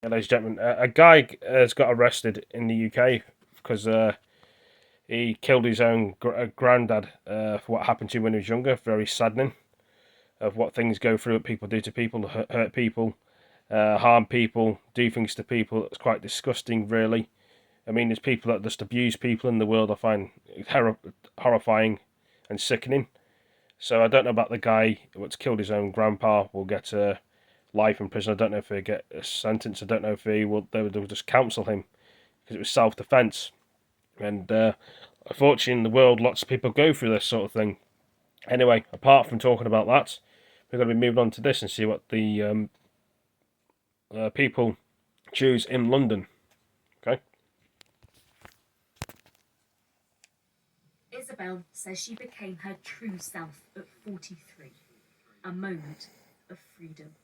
Ladies and gentlemen, a guy has got arrested in the UK because he killed his own granddad for what happened to him when he was younger. Very saddening of what things go through, what people do to people, hurt people, harm people, do things to people. It's quite disgusting, really. I mean, there's people that just abuse people in the world. I find horrifying and sickening. So I don't know about the guy what's killed his own grandpa. Will get life in prison. I don't know if he'll get a sentence. I don't know if they'll just counsel him because it was self-defense. And unfortunately, in the world, lots of people go through this sort of thing. Anyway, apart from talking about that, we're going to be moving on to this and see what the people choose in London. Okay. Isabel says she became her true self at 43, a moment of freedom.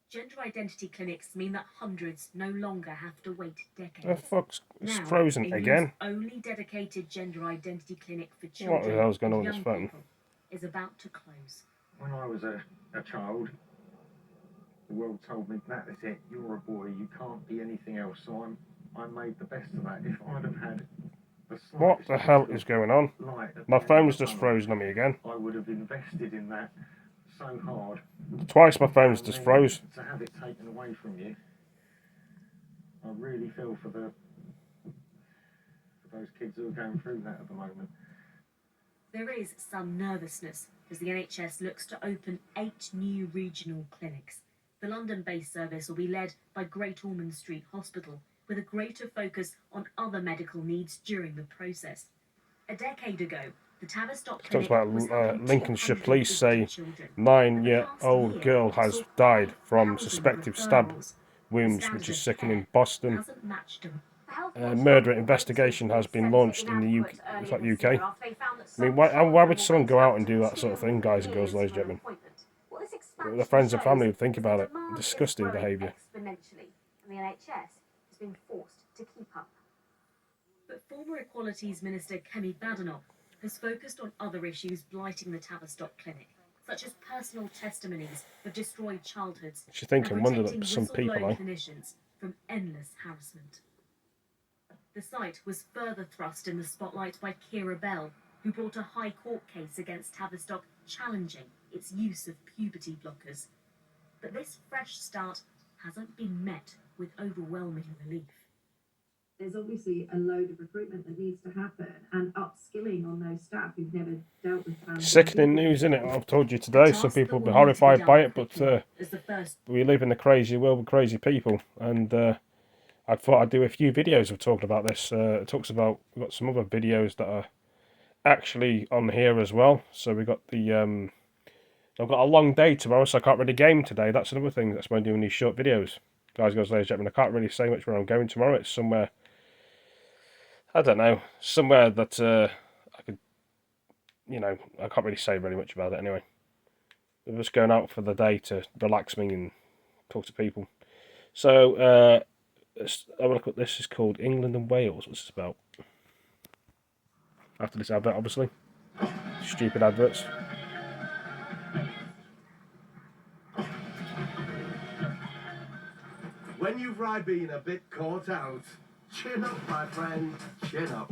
Gender identity clinics mean that hundreds no longer have to wait decades. The fuck's it's now, frozen again? Only dedicated gender identity clinic for What children the hell's going on and with this young phone? people is about to close. When I was a child, the world told me that is it, you're a boy, you can't be anything else. So I made the best of that. If I'd have had what the hell is going on? My phone's just frozen on me again. I would have invested in that so hard. Twice my phone's just froze. To have it taken away from you, I really feel for those kids who are going through that at the moment. There is some nervousness as the NHS looks to open 8 new regional clinics. The London-based service will be led by Great Ormond Street Hospital, with a greater focus on other medical needs during the process. A decade ago, the Tavistock Clinic was Lincolnshire police say 9-year-old girl has died from suspected stab wounds, which is sickening. In Boston, murder investigation has been launched in the UK. I mean, why would someone go out and do that sort of thing, guys and girls, ladies and gentlemen? Their friends and family would think about it. Disgusting behaviour. Exponentially, and the NHS has been forced to keep up. But former Equalities Minister Kemi Badenoch has focused on other issues blighting the Tavistock Clinic, such as personal testimonies of destroyed childhoods She's thinking, and wonder protecting that some people, clinicians from endless harassment. The site was further thrust in the spotlight by Kira Bell, who brought a High Court case against Tavistock challenging its use of puberty blockers. But this fresh start hasn't been met with overwhelming relief. There's obviously a load of recruitment that needs to happen and upskilling on those staff who've never dealt with sickening news, isn't it? I've told you today. Some people will be horrified by it, but we live in a crazy world with crazy people, and I thought I'd do a few videos of talking about this. It talks about, we've got some other videos that are actually on here as well. So we got the I've got a long day tomorrow, so I can't really game today. That's another thing. That's why I'm doing these short videos. Guys, girls, ladies and gentlemen, I can't really say much where I'm going tomorrow. It's somewhere, I don't know, somewhere that I could, you know, I can't really say very much about it anyway. I'm just going out for the day to relax me and talk to people. So, let's have a look at this. It's called England and Wales. What's this about? After this advert, obviously. Stupid adverts. When you've been a bit caught out, chin up, my friend, chin up.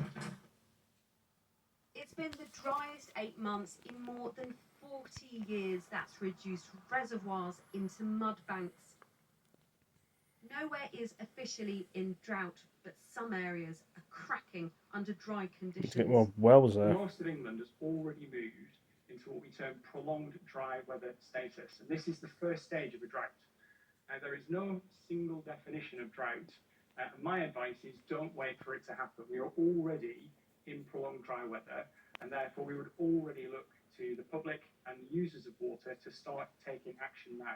It's been the driest 8 months in more than 40 years. That's reduced reservoirs into mud banks. Nowhere is officially in drought, but some areas are cracking under dry conditions. A bit more wells there. Most of England has already moved into what we term prolonged dry weather status, and this is the first stage of a drought. There is no single definition of drought. My advice is don't wait for it to happen. We are already in prolonged dry weather, and therefore we would already look to the public and users of water to start taking action now.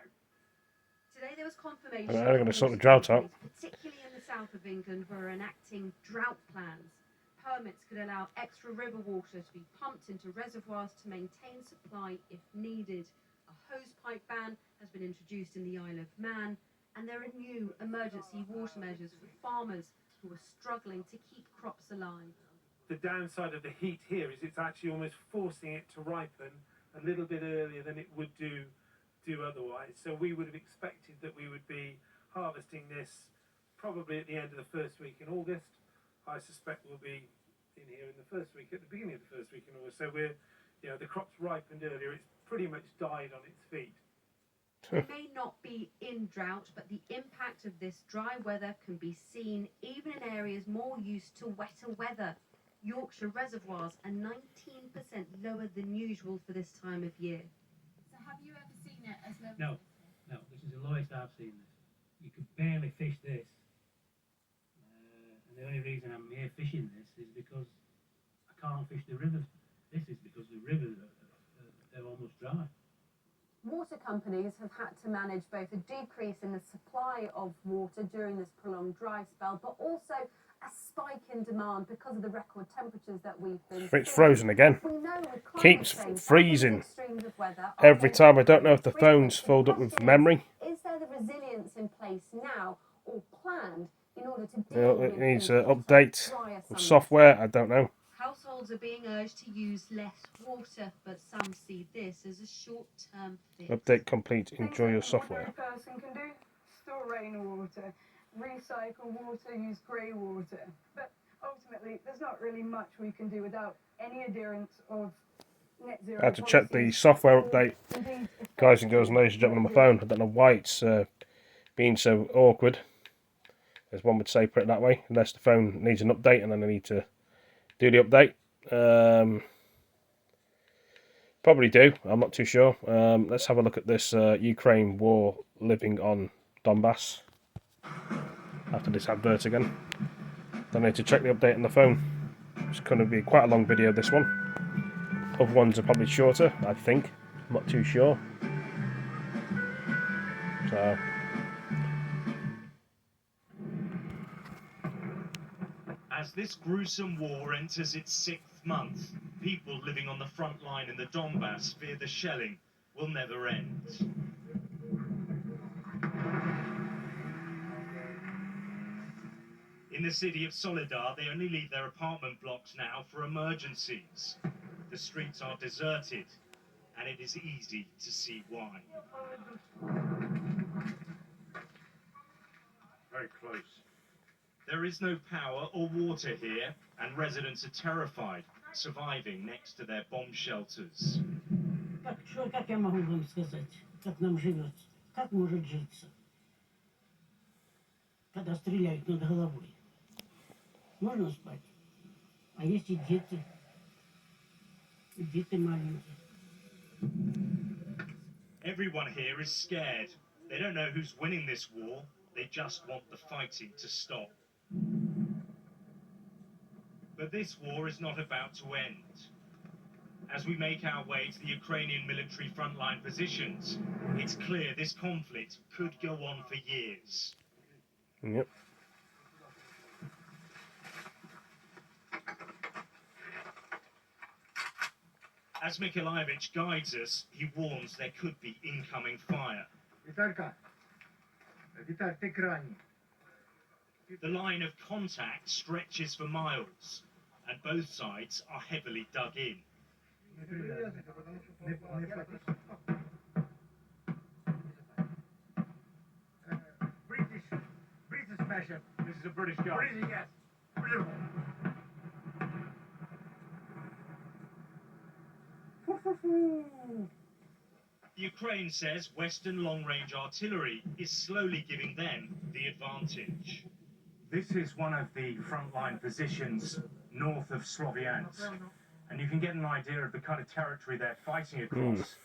Today there was confirmation they're going to sort the drought out. Particularly in the south of England, were enacting drought plans. Permits could allow extra river water to be pumped into reservoirs to maintain supply if needed. A hosepipe ban has been introduced in the Isle of Man, and there are new emergency water measures for farmers who are struggling to keep crops alive. The downside of the heat here is it's actually almost forcing it to ripen a little bit earlier than it would do otherwise. So we would have expected that we would be harvesting harvesting this probably at the end of the first week in August. I suspect we'll be in here in the first week, at the beginning of the first week in August. So the crop's ripened earlier. It's pretty much died on its feet. We may not be in drought, but the impact of this dry weather can be seen even in areas more used to wetter weather. Yorkshire reservoirs are 19% lower than usual for this time of year. So have you ever seen it as low? No, no, this is the lowest I've seen this. You could barely fish this. And the only reason I'm here fishing this is because I can't fish the rivers. This is because the rivers they're almost dry. Water companies have had to manage both a decrease in the supply of water during this prolonged dry spell, but also a spike in demand because of the record temperatures that we've been It's frozen again. We know with climate Keeps change, freezing extremes of weather are every going to time. I don't know if the frequent. phone's filled up with memory. Is there the resilience in place now or planned in order to You know, deal it with needs these an update drier of summers? software. I don't know. Households are being urged to use less water, but some see this as a short-term fix. Update complete. Enjoy your software. What a person can do: store rainwater, recycle water, use grey water. But ultimately, there's not really much we can do without any adherence of net zero. I had to check the software update, guys and girls, ladies and gentlemen, on my phone. I don't know why it's being so awkward, as one would say, put it that way, unless the phone needs an update and then I need to do the update. Probably do, I'm not too sure. Let's have a look at this Ukraine war living on Donbass after this advert again. Then I need to check the update on the phone. It's going to be quite a long video, this one. Other ones are probably shorter, I think. I'm not too sure. So as this gruesome war enters its 6th month, people living on the front line in the Donbass fear the shelling will never end. In the city of Soledar, they only leave their apartment blocks now for emergencies. The streets are deserted, and it is easy to see why. Very close. There is no power or water here, and residents are terrified, surviving next to their bomb shelters. Как я могу вам сказать, как нам живется, как может житься, когда стреляют над головой? Можно спать, а есть и дети маленькие. Everyone here is scared. They don't know who's winning this war. They just want the fighting to stop. But this war is not about to end. As we make our way to the Ukrainian military frontline positions, it's clear this conflict could go on for years. yep. As Mykolaievich guides us, he warns there could be incoming fire. The line of contact stretches for miles, and both sides are heavily dug in. British special. This is a British guy. British, yes. Ukraine says Western long-range artillery is slowly giving them the advantage. This is one of the frontline positions north of Sloviansk, and you can get an idea of the kind of territory they're fighting across.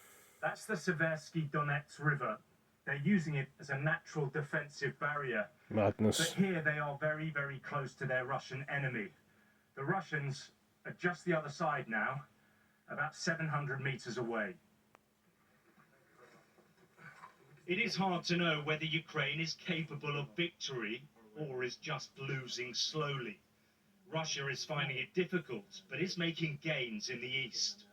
That's the Seversky Donets River. They're using it as a natural defensive barrier. Madness. But here they are very, very close to their Russian enemy. The Russians are just the other side now, about 700 meters away. It is hard to know whether Ukraine is capable of victory or is just losing slowly. Russia is finding it difficult, but is making gains in the east.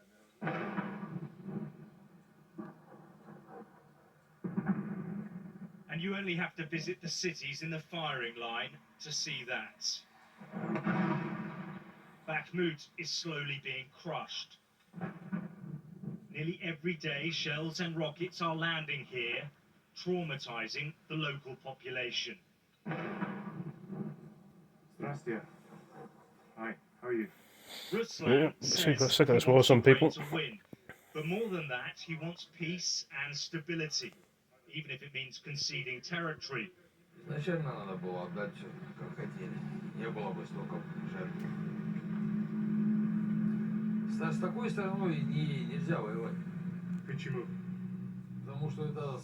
And you only have to visit the cities in the firing line to see that. Bakhmut is slowly being crushed. Nearly every day, shells and rockets are landing here, traumatizing the local population. Здравствуйте. Hi, how are you? Ruslan Sick says of he this war, wants some Ukraine people. to win, but more than that, he wants peace and stability, even if it means conceding territory. Изначально надо было отдать все, как хотели. Не было бы столько жертв. С такой страной нельзя воевать. Почему? Потому что эта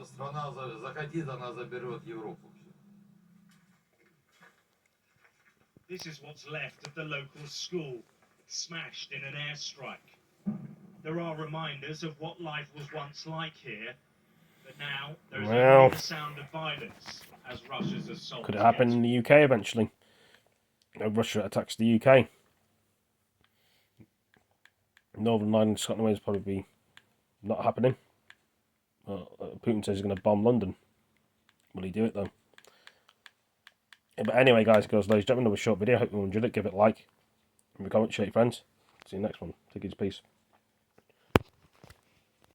страна захотит, она заберет Европу. This is what's left of the local school, smashed in an airstrike. There are reminders of what life was once like here, but now there is Well, only the sound of violence as Russia's assault. Could it happen in the UK eventually? Russia attacks the UK. Northern Ireland, Scotland Wales probably be not happening. Putin says he's going to bomb London. Will he do it though? Yeah, but anyway, guys, girls, ladies and gentlemen, another short video. Hope you enjoyed it. Give it a like. Leave a comment, share your friends. See you next one. Take it easy, peace.